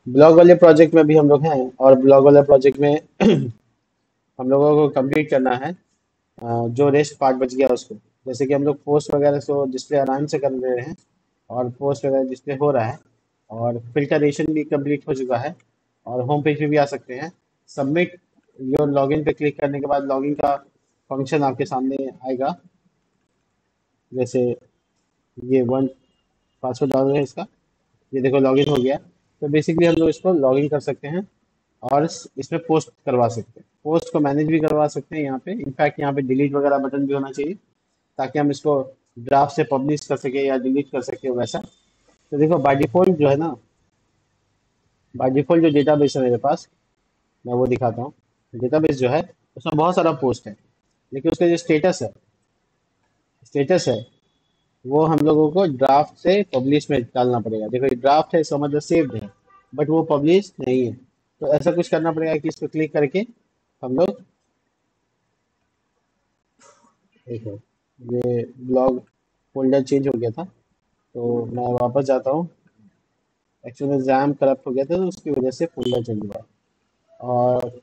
Blog वाले project में भी हम लोग हैं, और ब्लॉग वाले प्रोजेक्ट में हम लोगों को कंप्लीट करना है जो रेस्ट पार्ट बच गया उसको। जैसे कि हम लोग पोस्ट वगैरह तो डिस्प्ले आराम से कर ले रहे हैं, और पोस्ट वगैरह डिस्प्ले हो रहा है, और फिल्टरेशन भी कंप्लीट हो चुका है, और होम पेज पे भी आ सकते हैं। सबमिट योर लॉगिन पे क्लिक करने के बाद लॉगिन का फंक्शन आपके सामने आएगा। जैसे ये वन पासवर्ड डाल रहे हैं इसका, ये देखो लॉगिन हो गया। तो बेसिकली हम लोग इसको लॉगिन कर सकते हैं, और इसमें पोस्ट करवा सकते हैं, पोस्ट को मैनेज भी करवा सकते हैं। यहाँ पे इनफैक्ट यहाँ पे डिलीट वगैरह बटन भी होना चाहिए, ताकि हम इसको ड्राफ्ट से पब्लिश कर सके या डिलीट कर सके वैसा। तो देखो बाय डिफॉल्ट जो है ना, बाय डिफॉल्ट जो डेटाबेस है मेरे पास, मैं वो दिखाता हूँ। डेटाबेस जो है उसमें बहुत सारा पोस्ट है, लेकिन उसका जो स्टेटस है वो हम लोगों को ड्राफ्ट से पब्लिश में डालना पड़ेगा। देखो ये ड्राफ्ट है, इसका मतलब सेव्ड है, बट वो पब्लिश नहीं है। तो ऐसा कुछ करना पड़ेगा कि इस पर क्लिक करके हम लोग, देखो ये ब्लॉग फोल्डर चेंज हो गया था, तो मैं वापस जाता हूँ। एक्चुअली में जैम करप्ट हो गया था, तो उसकी वजह से फोल्डर चेंज हुआ। और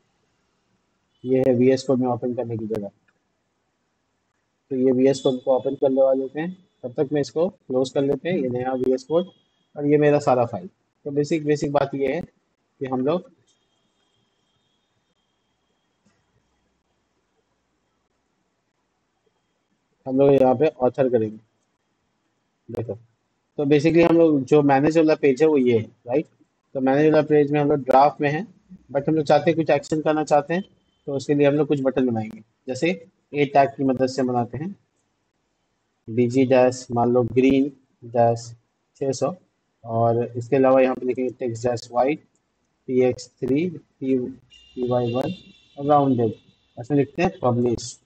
ये है वी एस कोड में ओपन करने की जगह। तो ये वी एस कोड को ओपन कर लेवा लेते हैं, तब तक मैं इसको क्लोज कर लेते हैं, ये नया वी एस कोड। और ये मेरा सारा फाइल। तो बेसिक बेसिक बात ये है कि हम लोग यहाँ पे ऑथर करेंगे। देखो, तो बेसिकली हम लोग जो मैनेज वाला पेज है वो ये है, राइट। तो मैनेज वाला पेज में हम लोग ड्राफ्ट में है, बट हम लोग चाहते हैं कुछ एक्शन करना चाहते हैं, तो उसके लिए हम लोग कुछ बटन बनाएंगे। जैसे ए टैग की मदद से बनाते हैं, डीजी डैश मान लो ग्रीन डैश 600। और इसके अलावा यहाँ पे लिखेंगे text dash white px3 py1 rounded. ऐसे लिखते हैं पब्लिश।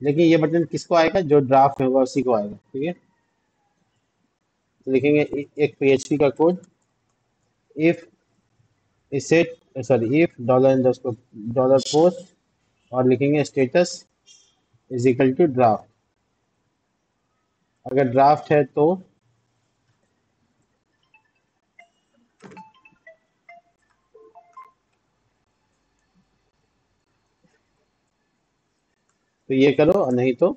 लेकिन ये बटन किसको आएगा, जो ड्राफ्ट में होगा उसी को आएगा, ठीक है। तो लिखेंगे एक PHP का code, if isset sorry if dollar post, और लिखेंगे status is equal to draft. अगर ड्राफ्ट है तो ये करो, और नहीं तो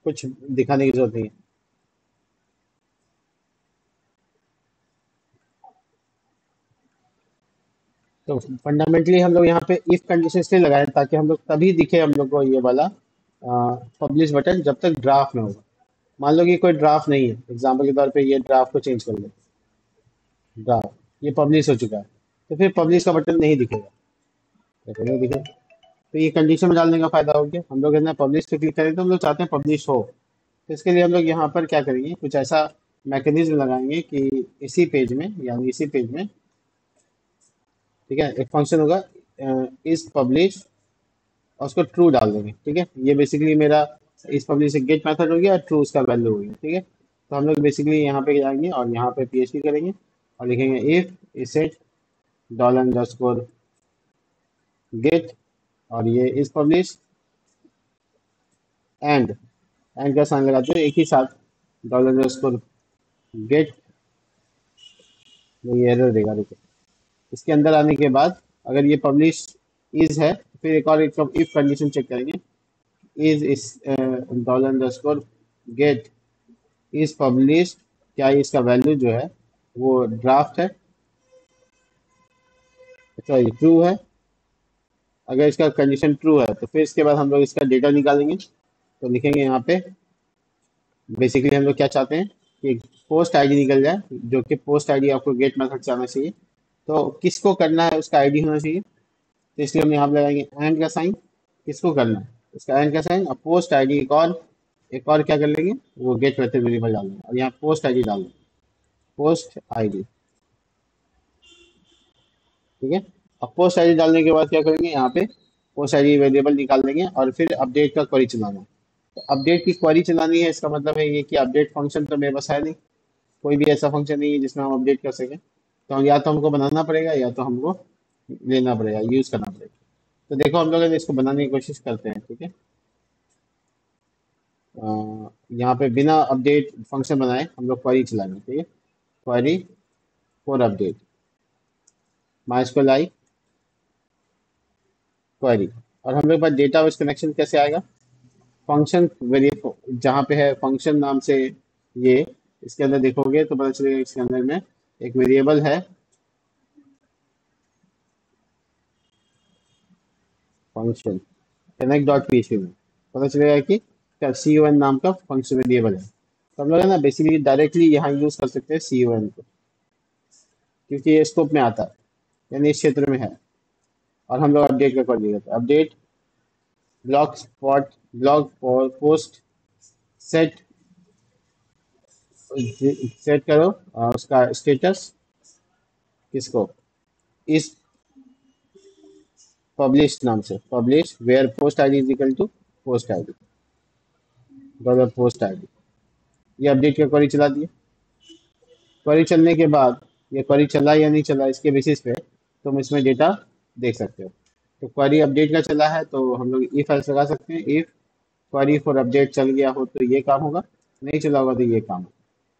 कुछ दिखाने की जरूरत नहीं है। तो फंडामेंटली हम लोग यहाँ पे इफ कंडीशन इसलिए लगाए हैं, ताकि हम लोग तभी दिखे हम लोग को ये वाला पब्लिश बटन, जब तक ड्राफ्ट में होगा। मान लो कि कोई ड्राफ्ट नहीं है, एग्जाम्पल के तौर पे ये ड्राफ्ट को चेंज कर लो, ड्राफ्ट ये पब्लिश हो चुका है, तो फिर पब्लिश का बटन नहीं दिखेगा। देखो नहीं दिखेगा। तो ये कंडीशन में डालने का फायदा हो गया। हम लोग है ना पब्लिश पे क्लिक करें, तो हम लोग चाहते हैं पब्लिश हो। तो इसके लिए हम लोग यहाँ पर क्या करेंगे, कुछ ऐसा मैकेनिज्म लगाएंगे कि इसी पेज में, यानी इसी पेज में, ठीक है, एक फंक्शन होगा इस पब्लिश, और उसको ट्रू डाल देंगे, ठीक है। ये बेसिकली मेरा इस पब्लिश से गेट मेथड हो गया, और ट्रू उसका वैल्यू हो गया, ठीक है। तो हम लोग बेसिकली यहाँ पे जाएंगे और यहाँ पे PHP करेंगे, और लिखेंगे इफ इसेट डॉलर अंडरस्कोर गेट, और ये इस पब्लिश एंड का साइन लगाते हैं एक ही साथ, डॉलर अंडरस्कोर गेट। ये एरर देगा, देखो। इसके अंदर आने के बाद अगर ये पब्लिश इज है, तो फिर एक और एक इफ कंडीशन चेक करेंगे, इज इस dollar underscore get is publish, क्या इसका वैल्यू जो है वो ड्राफ्ट है, अच्छा ये ट्रू है। अगर इसका कंडीशन ट्रू है, तो फिर इसके बाद हम लोग इसका डेटा निकालेंगे। तो लिखेंगे यहाँ पे, बेसिकली हम लोग क्या चाहते हैं कि पोस्ट आईडी निकल जाए, जो कि पोस्ट आईडी आपको गेट मेथड से आना चाहिए। तो किसको करना है उसका आईडी होना चाहिए, तो इसलिए हम यहाँ पे लगाएंगे एंड का साइन। किसको करना है उसका एंड का साइन, और पोस्ट आईडी एक और क्या कर लेंगे, वो गेट मेथड वेरिएबल डाल देंगे, और यहाँ पोस्ट आईडी डाल देंगे, पोस्ट आईडी, ठीक है। अब पोस्ट आईडी डालने के बाद क्या करेंगे, यहाँ पे पोस्ट आईडी वेरिएबल निकाल देंगे, और फिर अपडेट का क्वेरी चलाना है। तो अपडेट की क्वेरी चलानी है, इसका मतलब है ये कि अपडेट फंक्शन तो मेरे पास है नहीं, कोई भी ऐसा फंक्शन नहीं है जिसमें हम अपडेट कर सकें। तो या तो हमको बनाना पड़ेगा, या तो हमको लेना पड़ेगा, यूज करना पड़ेगा। तो देखो हम लोग इसको बनाने की कोशिश करते हैं, ठीक है। यहाँ पे बिना अपडेट फंक्शन बनाए हम लोग क्वेरी चलाएंगे, ठीक है। Query for update MySQL query. और हम लोग के पास डेटा बेस कनेक्शन कैसे आएगा? फंक्शन वेरिएबल जहाँ पे है फंक्शन नाम से, ये इसके अंदर देखोगे तो पता चलेगा इसके अंदर में एक वेरिएबल है फंक्शन कनेक्ट डॉट पीएचपी में, पता चलेगा कि CON नाम का फंक्शन वेरिएबल है। तो हम लोग है ना बेसिकली डायरेक्टली यहाँ यूज कर सकते हैं CON को, क्योंकि ये स्कोप में आता है, यानी इस क्षेत्र में है। और हम लोग अपडेट का कर दिया था, update blog spot blog post set set करो उसका स्टेटस किसको, इस पब्लिश नाम से, publish where post ID is equal to post ID dollar post ID. ये अपडेट का क्वेरी चला दिया। क्वेरी चलने के बाद ये क्वेरी चला या नहीं चला इसके बेसिस पे तुम इसमें डेटा देख सकते हो। तो क्वेरी अपडेट का चला है तो हम लोग इफ एल्स लगा सकते हैं, इफ क्वेरी फॉर अपडेट चल गया हो तो ये काम होगा, नहीं चला होगा तो ये काम होगा।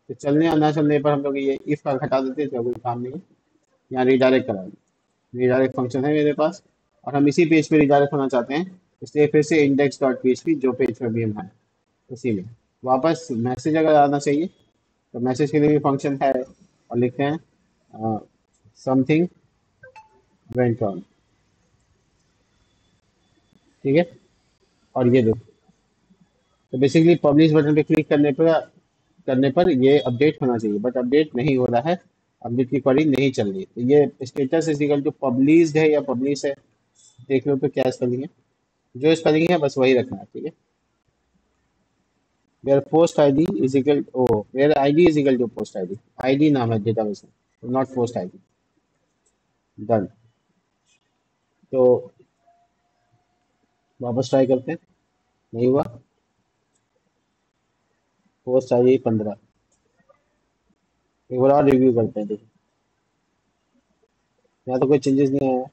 तो चलने और ना चलने पर हम लोग ये इफ का हटा देते हैं तो कोई काम नहीं है, यहाँ रिडायरेक्ट करा दें। रिडायरेक्ट फंक्शन है मेरे पास और हम इसी पेज पे रिडायरेक्ट होना चाहते हैं, इसलिए फिर से इंडेक्स डॉट पी जो पेज पर भी हम हैं उसी में वापस मैसेज अगर आना चाहिए तो मैसेज के लिए भी फंक्शन है और लिखते हैं समथिंग वेंट ऑन, ठीक है। और ये देखो, तो बेसिकली पब्लिश बटन पे क्लिक करने पर ये अपडेट होना चाहिए, बट अपडेट नहीं हो रहा है, अपडेट की क्वेरी नहीं चल रही। तो ये status is equal to published है या पब्लिश है, देख लो तो क्या स्पेलिंग है, जो स्पेलिंग है बस वही रखना है, ठीक है। Where post ID is equal oh where ID is equal to post ID, ID नाम है डेटाबेस में, नॉट पोस्ट आईडी। डन। तो वापस ट्राई करते हैं, नहीं हुआ। पोस्ट आईडी 15, एक बार और रिव्यू करते हैं, देखो यहाँ तो कोई चेंजेस नहीं आया।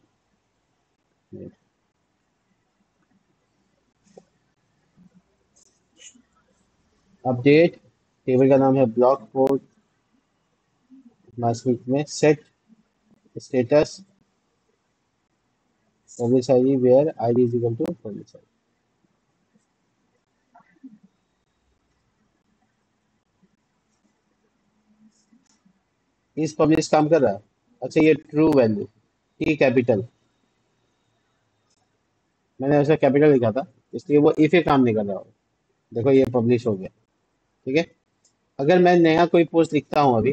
अपडेट टेबल का नाम है ब्लॉक पोर्ट मास्किंग में set status publish ID where ID is equal to publish ID. इस पब्लिश काम कर रहा है। अच्छा ये ट्रू वैल्यू टी कैपिटल, मैंने ऐसा कैपिटल लिखा था इसलिए वो इफ ये काम नहीं कर रहा हो। देखो ये पब्लिश हो गया, ठीक है। अगर मैं नया कोई पोस्ट लिखता हूँ अभी,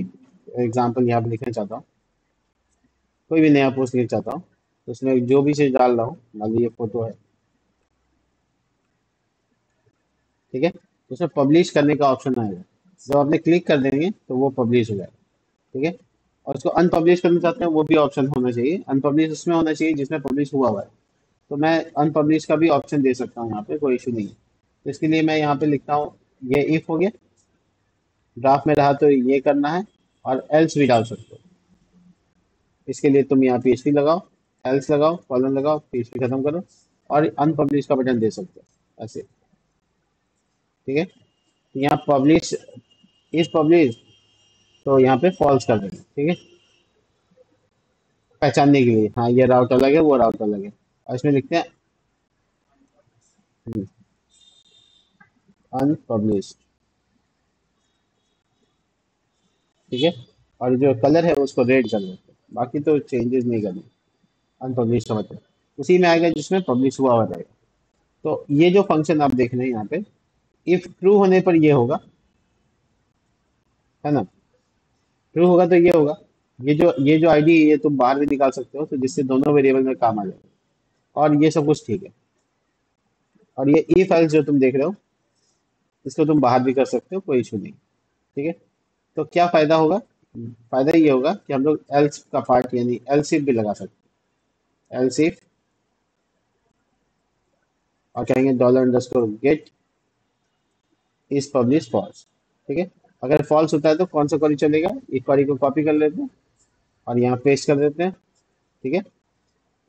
एग्जांपल यहाँ पे लिखना चाहता हूँ, कोई भी नया पोस्ट लिखना चाहता हूँ तो उसमें जो भी चीज डाल रहा हूँ, मान लीजिए फोटो है, ठीक है, तो उसमें पब्लिश करने का ऑप्शन आएगा, जब आपने क्लिक कर देंगे तो वो पब्लिश हो जाएगा, ठीक है। और उसको अनपब्लिश करना चाहते हैं वो भी ऑप्शन होना चाहिए, अनपब्लिश उसमें होना चाहिए जिसमें पब्लिश हुआ हुआ है, तो मैं अनपब्लिश का भी ऑप्शन दे सकता हूँ यहाँ पे, कोई इशू नहीं है। तो इसके लिए मैं यहाँ पे लिखता हूँ, ये इफ हो गया, ड्राफ्ट में रहा तो ये करना है, और एल्स भी डाल सकते हो। इसके लिए तुम यहाँ PHP लगाओ, एल्स लगाओ, कॉलन लगाओ, PHP खत्म करो और अनपब्लिश का बटन दे सकते हो ऐसे, ठीक है। तो यहाँ पब्लिश इज पब्लिश, तो यहाँ पे फॉल्स कर देंगे, ठीक है, पहचानने के लिए, हाँ ये राउट अलग है वो राउट अलग है। और इसमें लिखते हैं अनपब्लिश, ठीक है। और जो कलर है उसको रेड कर देते हैं, बाकी तो चेंजेस नहीं करने। अनपब्लिश का मतलब उसी में आएगा जिसमें पब्लिश हुआ हुआ रहेगा। तो ये जो फंक्शन आप देख रहे हैं यहाँ पे, इफ ट्रू होने पर ये होगा, है ना, ट्रू होगा तो ये होगा। ये जो आईडी ये तुम बाहर भी निकाल सकते हो तो जिससे दोनों वेरिएबल में काम आ जाएगा, और ये सब कुछ ठीक है। और ये ई फाइल्स जो तुम देख रहे हो इसको तुम बाहर भी कर सकते हो, कोई इशू नहीं, ठीक है। तो क्या फायदा होगा? फायदा ये होगा कि हम लोग एल्स का पार्ट यानी एल्स इफ भी लगा सकते हैं, एल्स इफ, और कहेंगे $_गेट इज पब्लिश फॉल्स, ठीक है। अगर फॉल्स होता है तो कौन सा क्वेरी चलेगा, एक क्वेरी को कॉपी कर लेते हैं और यहाँ पेस्ट कर देते हैं, ठीक है।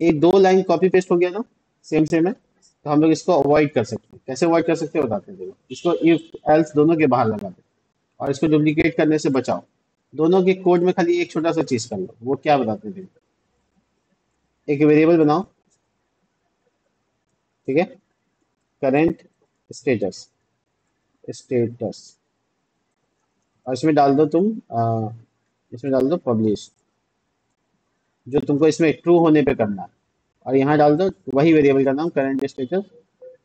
एक दो लाइन कॉपी पेस्ट हो गया ना, सेम सेम है, तो हम लोग इसको अवॉइड कर सकते हैं। कैसे अवॉइड कर सकते हैं बताते हैं, देखो इसको इफ एल्स दोनों के बाहर लगा दो और इसको डुप्लीकेट करने से बचाओ। दोनों के कोड में खाली एक छोटा सा चीज कर लो, वो क्या बताते थे। एक वेरिएबल बनाओ, ठीक है, करेंट स्टेटस, स्टेटस, और इसमें डाल दो तुम इसमें डाल दो पब्लिश, जो तुमको इसमें ट्रू होने पे करना है। और यहाँ डाल दो वही वेरिएबल का नाम करेंट स्टेटस,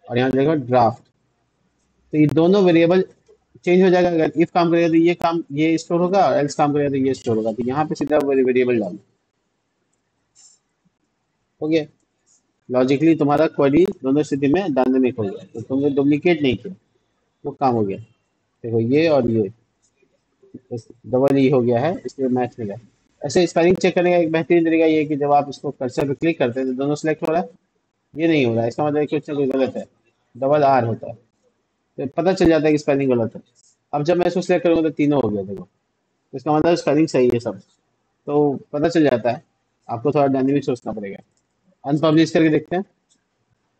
और यहाँ देखो ड्राफ्ट। तो ये दोनों वेरिएबल चेंज हो जाएगा। अगर इफ काम करेगा तो ये काम ये स्टोर होगा, और एल्स काम करेगा तो ये स्टोर होगा। तो यहाँ पे सीधा वेरिएबल डालो, हो गया। लॉजिकली तुम्हारा क्वेरी दोनों स्थिति में डायनेमिक हो गया, तो तुमने डुप्लीकेट नहीं किया, वो काम हो गया। देखो ये और ये डबल ई हो गया है, इसलिए मैच मिला। ऐसे स्पेलिंग चेक करने का एक बेहतरीन तरीका ये है कि जब आप इसको कर्सर पे क्लिक करते हैं तो दोनों सेलेक्ट हो रहा है, ये नहीं हो रहा है, इसका मतलब है कि कुछ ना कुछ गलत है, डबल आर होता है, तो पता चल जाता है कि स्पेलिंग गलत है। अब जब मैं इसको सिलेक्ट करूँगा तो तीनों हो गया, देखो, तो इसका मतलब स्पेलिंग सही है सब, तो पता चल जाता है। आपको थोड़ा डायनेमिक सोचना पड़ेगा। अनपब्लिश करके देखते हैं,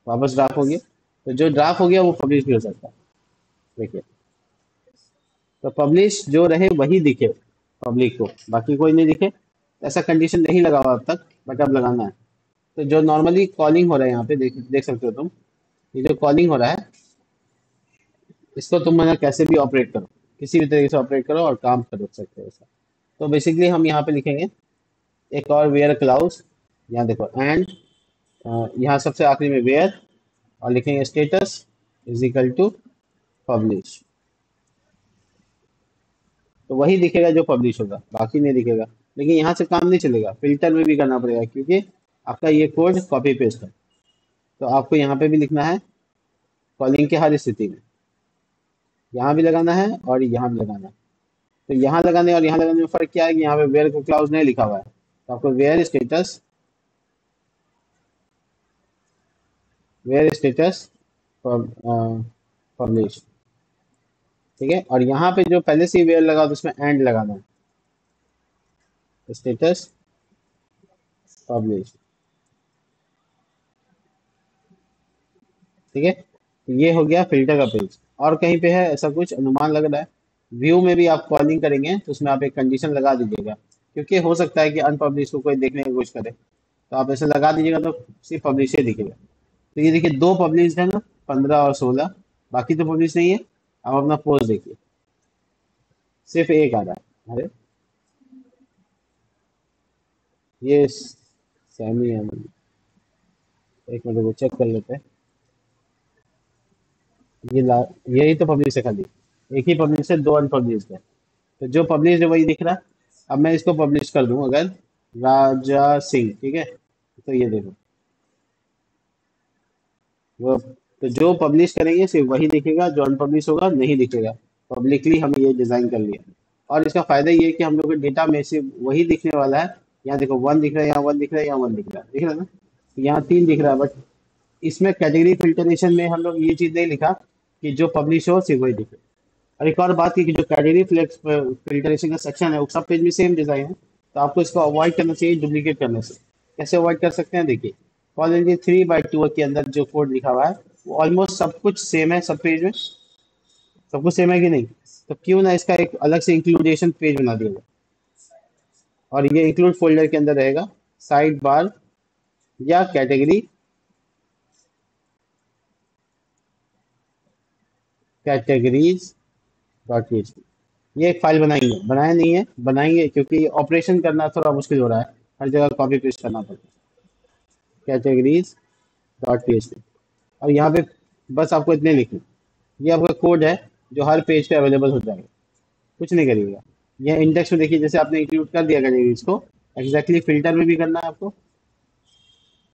वापस ड्राफ्ट हो गया। तो जो ड्राफ्ट हो गया वो पब्लिश भी हो सकता है, देखिए। तो पब्लिश जो रहे वही दिखे पब्लिक को, बाकी कोई नहीं दिखे। ऐसा कंडीशन नहीं लगा हुआ अब तक, बट अब लगाना है। तो जो नॉर्मली कॉलिंग हो रहा है यहाँ पे देख देख सकते हो तुम, ये जो कॉलिंग हो रहा है, इसको तुम मना कैसे भी ऑपरेट करो, किसी भी तरीके से ऑपरेट करो और काम कर सकते हो ऐसा। तो बेसिकली हम यहाँ पे लिखेंगे एक और वेयर क्लाउज, यहाँ देखो एंड, यहाँ सबसे आखिरी में वेयर, और लिखेंगे status is equal to publish. तो वही दिखेगा जो पब्लिश होगा, बाकी नहीं दिखेगा। लेकिन यहाँ से काम नहीं चलेगा, फिल्टर में भी करना पड़ेगा, क्योंकि आपका ये कोड कॉपी पेस्ट है। तो आपको यहाँ पे भी लिखना है कॉलिंग के हर स्थिति में, यहाँ भी लगाना है और यहाँ भी लगाना है। तो यहाँ लगाने और यहाँ लगाने में फर्क क्या है कि यहाँ पे वेयर को क्लाउज नहीं लिखा हुआ है, तो आपको वेयर स्टेटस पब्लिश, ठीक है। और यहाँ पे जो पहले से ही वेयर लगा तो उसमें एंड लगाना है, स्टेटस पब्लिश, ठीक है। तो ये हो गया फिल्टर का पेज। और कहीं पे है ऐसा कुछ अनुमान लग रहा है? व्यू में भी आप कॉलिंग करेंगे तो उसमें आप एक कंडीशन लगा दीजिएगा, क्योंकि हो सकता है कि अनपब्लिश को कोई देखने की कोशिश करे, तो आप ऐसे लगा दीजिएगा तो सिर्फ पब्लिश ही दिखेगा। तो ये देखिए दो पब्लिश है ना, 15 और 16, बाकी तो पब्लिश नहीं है। अब अपना पोस्ट देखिए, सिर्फ एक आ रहा है। अरे ये सैमी अमन, एक मिनट को चेक कर लेते हैं। ये यही तो पब्लिश है खाली, एक ही पब्लिश है, दो अनपब्लिश है। तो जो पब्लिश है वही दिख रहा है। अब मैं इसको पब्लिश कर दूं अगर राजा सिंह, ठीक है, तो ये देखो वो, तो जो पब्लिश करेंगे सिर्फ वही दिखेगा, जो अनपब्लिश होगा नहीं दिखेगा। पब्लिकली हम ये डिजाइन कर लिया। और इसका फायदा ये है कि हम लोग के डेटा में सिर्फ वही दिखने वाला है। यहाँ देखो वन दिख रहा है, यहाँ वन दिख रहा है, यहाँ वन दिख रहा है ना, तो यहाँ तीन दिख रहा है। बट इसमें कैटेगरी फिल्टरेशन में हम लोग ये चीज नहीं लिखा कि जो पब्लिश हो सिर्फ वही दिखे। और एक और बात की कि जो कैटेगरी फ्लेक्स फिल्टरेशन का सेक्शन है वो सब पेज में सेम डिजाइन है, तो आपको इसको अवॉइड करना चाहिए डुप्लीकेट करने से। कैसे अवॉइड कर सकते हैं, देखिए कॉल इंजन 3/2 के अंदर जो कोड लिखा हुआ है वो ऑलमोस्ट सब कुछ सेम है, सब पेज में सब कुछ सेम है कि नहीं। तो क्यों ना इसका एक अलग से इंक्लूडेशन पेज बना दिया जाए, और ये इंक्लूड फोल्डर के अंदर रहेगा, साइड बार या कैटेगरीज डॉट पीएचपी। ये एक फाइल बनाएंगे, बनाया नहीं है, बनाएंगे, क्योंकि ऑपरेशन करना थोड़ा मुश्किल हो रहा है, हर जगह कॉपी पेस्ट करना पड़ता है। कैटेगरीज डॉट पीएचपी, और यहाँ पे बस आपको इतने लिखना, ये आपका कोड है जो हर पेज पे अवेलेबल हो जाएगा, कुछ नहीं करिएगा। यह इंडेक्स में देखिए, जैसे आपने इंक्लूड कर दिया कैटेगरीज को, एग्जैक्टली फिल्टर में भी करना है आपको।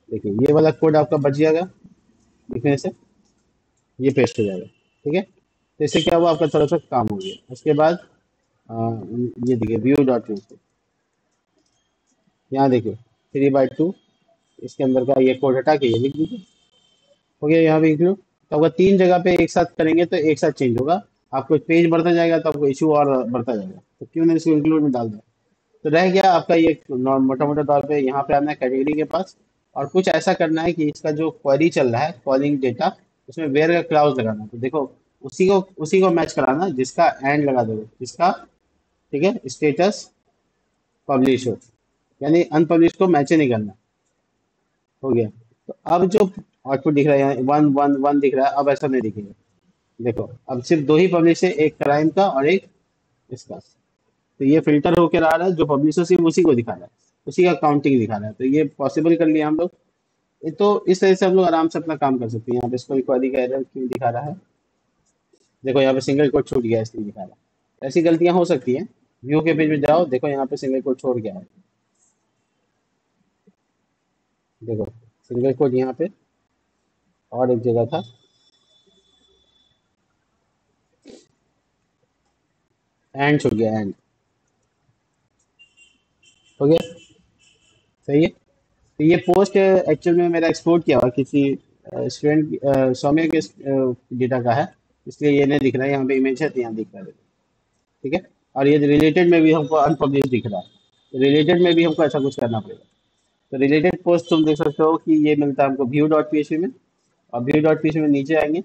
देखिए ये वाला कोड आपका बच जाएगा लिखने से, ये पेस्ट हो जाएगा, ठीक है। तो इससे क्या हुआ, आपका थोड़ा सा काम हो गया। उसके बाद अ, ये देखिए व्यू डॉट पीएचपी, यहाँ देखिए 3/2, इसके अंदर का ये कोड हटा के ये लिख दीजिए, हो गया यहाँ पे इंक्लूड। तो अगर तीन जगह पे एक साथ करेंगे तो एक साथ चेंज होगा, आपको पेज बढ़ता जाएगा तो आपको इशू और बढ़ता जाएगा। तो क्यों नहीं इसको इंक्लूड में डाल दें। तो रह गया आपका ये मोटा मोटा तौर पे, यहाँ पे आना है कैटेगरी के पास, और कुछ ऐसा करना है कि इसका जो क्वेरी चल रहा है कॉलिंग डेटा, उसमें वेयर का क्लाउज लगाना है। तो देखो उसी को मैच कराना, जिसका एंड लगा दो, जिसका ठीक है, स्टेटस पब्लिश हो, यानी अनपब्लिश को मैच नहीं करना। हो गया। तो अब जो आउटपुट दिख रहा है यहाँ 1 1 1 दिख रहा है, अब ऐसा नहीं दिखेगा। देखो अब सिर्फ दो ही पब्लिश है, एक क्राइम का और एक इसका। तो ये फिल्टर होकर आ रहा है, जो पब्लिश है सिर्फ उसी को दिखा रहा है, उसी का काउंटिंग दिखा रहा है। तो ये पॉसिबल कर लिया हम लोग। ये तो इस तरह से हम लोग आराम से अपना काम कर सकते हैं। यहाँ पे इसको क्वेरी का एरर क्यों दिखा रहा है? देखो यहाँ पे सिंगल कोट छूट गया, इसलिए दिखा रहा है। ऐसी गलतियां हो सकती हैं। व्यू के पेज में जाओ, देखो यहाँ पे सिंगल कोट छोड़ गया है। देखो सिंगल कोट यहाँ पे और एक जगह था। एंड छूट गया, एंड। हो गया। सही है। तो ये पोस्ट एक्चुअल में मेरा एक्सपोर्ट किया हुआ किसी स्टूडेंट सौम्य के डेटा का है, इसलिए ये नहीं दिख रहा है। यहाँ पे इमेज है तो यहाँ दिख रहा है। ठीक है। और ये रिलेटेड में भी हमको अनपब्लिश दिख रहा है, रिलेटेड में भी हमको ऐसा कुछ करना पड़ेगा। तो रिलेटेड पोस्ट तुम देख सकते हो कि ये मिलता है हमको व्यू डॉट पी में। और व्यू डॉट पी में नीचे आएंगे,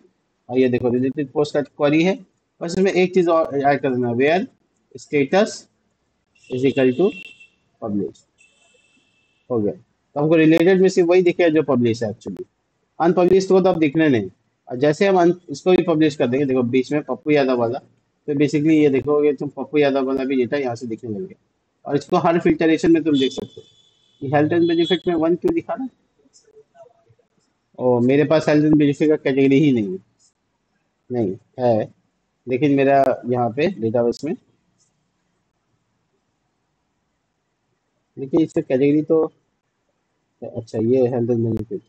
और ये देखो रिलेटेड पोस्ट का क्वेरी है। बस इसमें एक चीज और ऐड कर देना, where status is equal to publish. हो गया। तो हमको रिलेटेड में सिर्फ वही दिखेगा जो पब्लिश है एक्चुअली। अनपब्लिश को तो अब दिखने नहीं। और जैसे हम इसको भी पब्लिश कर देंगे, देखो बीच में पप्पू यादव वाला, तो बेसिकली ये देखोगे तुम, पप्पू यादव वाला भी डेटा यहाँ से दिखने लगेगा। और इसको हर फिल्टरेशन में तुम देख सकते हो कि हेल्थ एंड बेनिफिट में 1 क्यों दिखा रहा है। और मेरे पास हेल्थ एंड बेनिफिट का कैटेगरी ही नहीं है। नहीं है, लेकिन मेरा यहाँ पे डेटाबेस में, लेकिन इससे कैटेगरी तो, अच्छा ये हेल्थ एंड बेनिफिट,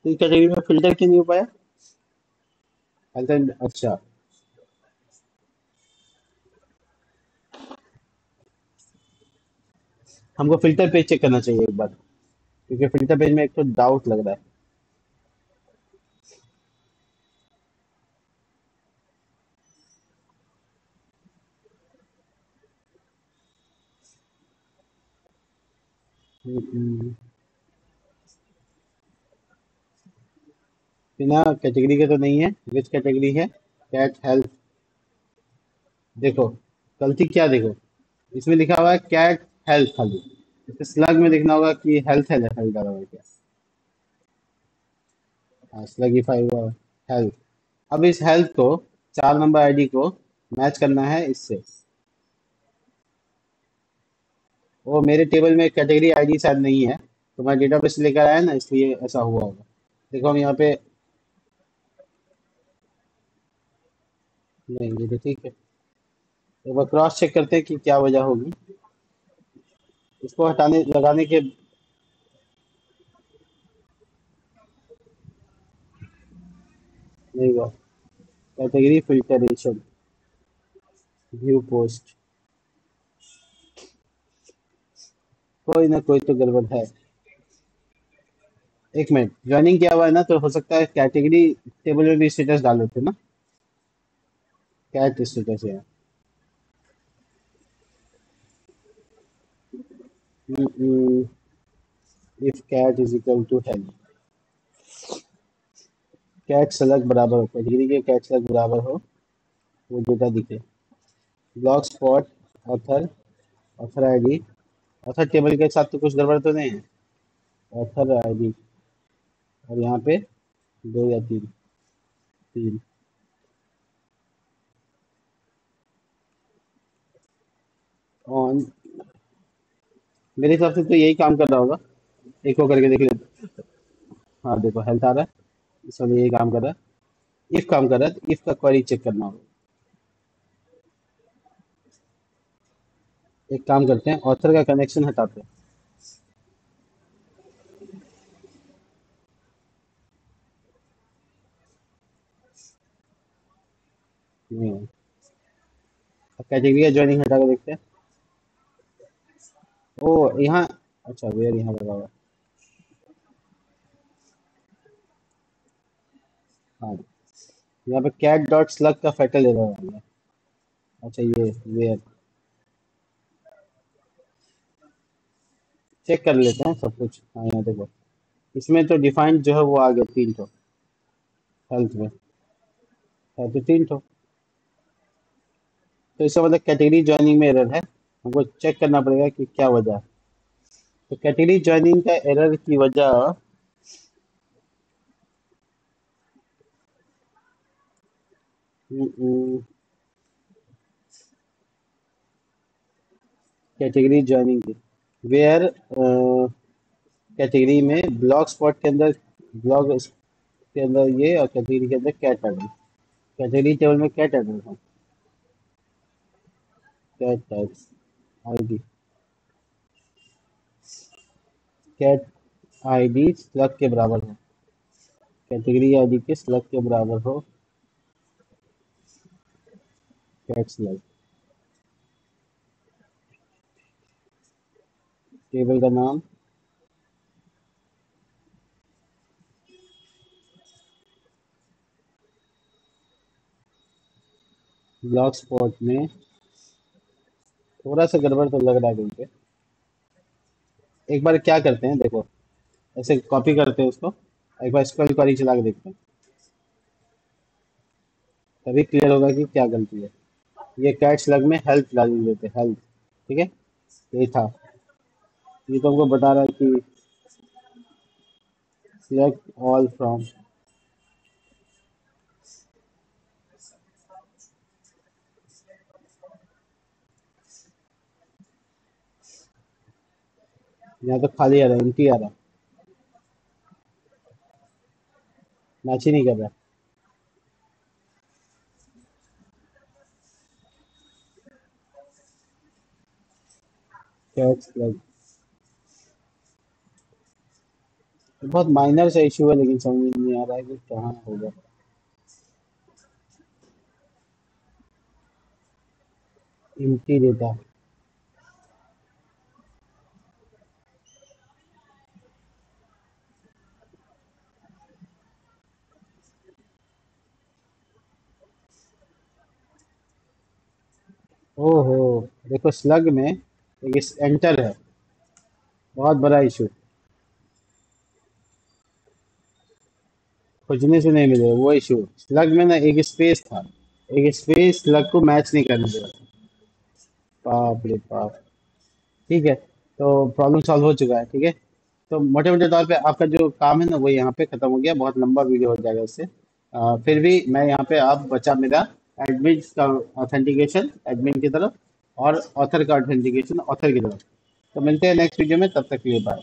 तो इस कैटेगरी में फिल्टर क्यों नहीं हो पाया? हेल्थ एंड, अच्छा। हमको फिल्टर पेज चेक करना चाहिए एक बार, क्योंकि फिल्टर पेज में एक तो डाउट लग रहा है। हम्म, बिना कैटेगरी के तो नहीं है, विच कैटेगरी है? Cat health. देखो गलती क्या, देखो इसमें लिखा हुआ है कैट हेल्थ खाली, इसमें स्लग में लिखना होगा कि हेल्थ है, लिखा डाला हुआ है क्या? हाँ स्लगिफाई हुआ हेल्थ। अब इस हेल्थ को, 4 नंबर आईडी को मैच करना है इससे। वो मेरे टेबल में कैटेगरी आईडी शायद नहीं है, तो मैं डेटाबेस लेकर आया ना, इसलिए ऐसा हुआ होगा। देखो हम यहाँ पे, नहीं ये तो ठीक है। एक बार क्रॉस चेक करते हैं कि क्या वजह होगी इसको हटाने लगाने के। नहीं हुआ। कैटेगरी फिल्टरेशन, व्यू पोस्ट, कोई ना कोई तो गड़बड़ है। एक मिनट, ज्वाइनिंग किया हुआ है ना, तो हो सकता है कैटेगरी टेबल में भी स्टेटस डाल देते ना। कैट स्टेटस है। If cat is equal to health, cat slug बराबर हो, कैटेगरी के कैट स्लग बराबर हो, वो डेटा दिखे। Block spot, author, author ID, author table के साथ तो कुछ गड़बड़ तो नहीं है? ऑथर आईडी, और यहाँ पे 2 या 3, 3 ऑन। मेरे हिसाब से तो यही काम कर रहा होगा। एक को करके देख लेते। हाँ देखो हेल्थ आ रहा है, इस वाले यही काम कर रहा है। इफ काम कर रहा है, तो इफ का क्वेरी चेक करना होगा। एक काम करते हैं, ऑथर का कनेक्शन हटाते हैं। नहीं है। अब कैटेगरी का ज्वाइनिंग हटा के देखते हैं। ओ यहाँ, अच्छा वेयर यहाँ लगा हुआ है। हाँ, यहाँ पे कैट डॉट स्लग का फैक्टर ले रहा है। अच्छा ये वेयर, चेक कर लेते हैं सब कुछ। हाँ यहाँ देखो, इसमें तो डिफाइंड जो है वो आ गया 3 ठो, हेल्थ में है तो 3 ठो। तो इसका मतलब कैटेगरी ज्वाइनिंग में एरर है, हमको चेक करना पड़ेगा कि क्या वजह है। तो कैटेगरी ज्वाइनिंग का एरर की वजह कैटेगरी ज्वाइनिंग की वेयर कैटेगरी में ब्लॉग स्पॉट के अंदर, ब्लॉग के अंदर ये, और कैटेगरी के अंदर कैट एडर, कैटेगरी टेबल में कैट एडर है, cat tags ID, cat ID slug के बराबर हो, कैटेगरी आईडी के स्लग के बराबर हो, कैट स्लग। टेबल का नाम ब्लॉग स्पॉट में थोड़ा सा गड़बड़ तो लग रहा है कहीं पे। एक बार क्या करते हैं देखो, ऐसे कॉपी करते हैं उसको, एक बार स्क्रॉल क्वेरी चला के देखते हैं, तभी क्लियर होगा कि क्या गलती है। ये कैट स्लग में हेल्प डाल देते, हेल्प। ठीक है, यही था। ये तो हमको बता रहा है कि सिलेक्ट ऑल फ्रॉम, यहाँ तो खाली आ रहा है, एम्प्टी आ रहा है, मैच ही नहीं कर रहा। कैट स्लग बहुत माइनर सा इशू है, लेकिन समझ में नहीं आ रहा है कि कहाँ होगा। एम्प्टी डेटा, ओहो, देखो स्लग में एक एंटर है, बहुत बड़ा इशू, खोजने से नहीं मिले वो इशू। स्लग में ना एक स्पेस था, एक स्पेस स्लग को मैच नहीं करने दे रहा था। बाप रे बाप। ठीक है, तो प्रॉब्लम सॉल्व हो चुका है। ठीक है, तो मोटे मोटे तौर पे आपका जो काम है ना वो यहाँ पे खत्म हो गया, बहुत लंबा वीडियो हो जाएगा इससे। फिर भी मैं यहाँ पे आप बचा मेरा एडमिन का ऑथेंटिकेशन एडमिन की तरफ, और ऑथर का ऑथेंटिकेशन ऑथर की तरफ। तो मिलते हैं नेक्स्ट वीडियो में, तब तक के लिए बाय।